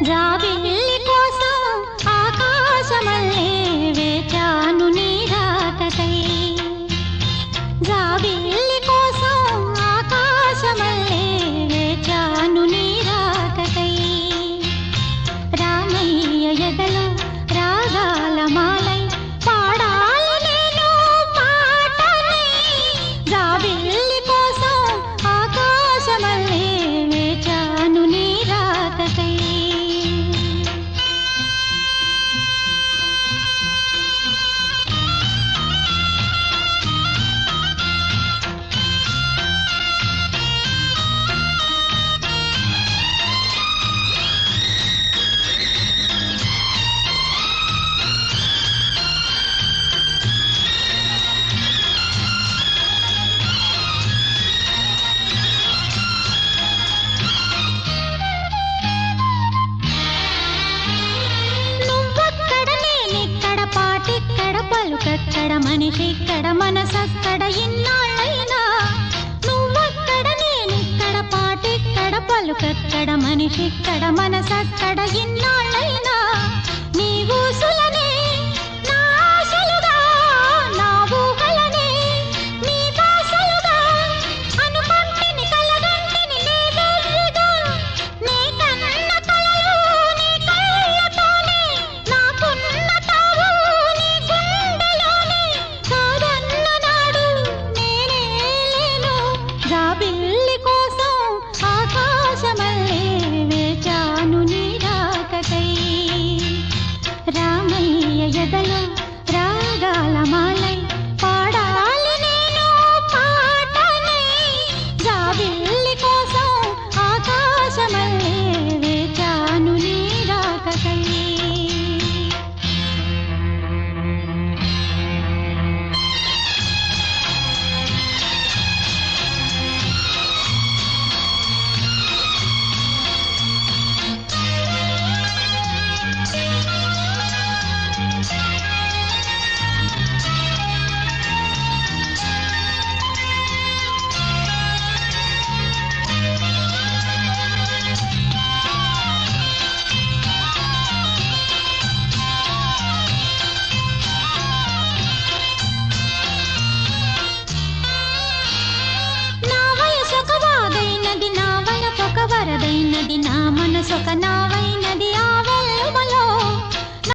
జాబిల్లి కోసం ఆకాశమల్లే వేచాను నీ రాకకై. జాబిల్లి కోసం ఆకాశమల్లే వేచాను నీ రాకకై. రామయ్య ఎదలో రాగాల మాలై పాడాలి నేను పాటనై. జాబిల్లి కోసం ఆకాశమల్లే వేచాను నీ రాకకై. పలుకక్కడ మనిషిక్కడ మనసక్కడ ఇన్నాళ్ళైనా. నువ్వక్కడ నేనిక్కడ పాటిక్కడ పలుకక్కడ మనిషిక్కడ మనసక్కడ ఇన్నాళ్ళైనా. నీ ఊసులనే నా ఆశలుగా నా ఊహలనే నీ బాసలుగా అనుకుంటిని కలగంటిని నీ వెర్రిగా. నీ కన్న కలలు నీ కళ్ళతోనే నాకున్న తావు నీ గుండెలోనే. కాదన్న నాడు నేనే లేను. జాబిల్లి కోసం ఆకాశమల్లే వేచాను నీ రాకకై. రామయ్య ఎదలో రాగాల మాలై పాడాలి నేను పాటనై. జాబిల్లి కోసం ఆకాశమల్లే వేచాను నీ రాకకై. వరదైనది నా మనసొక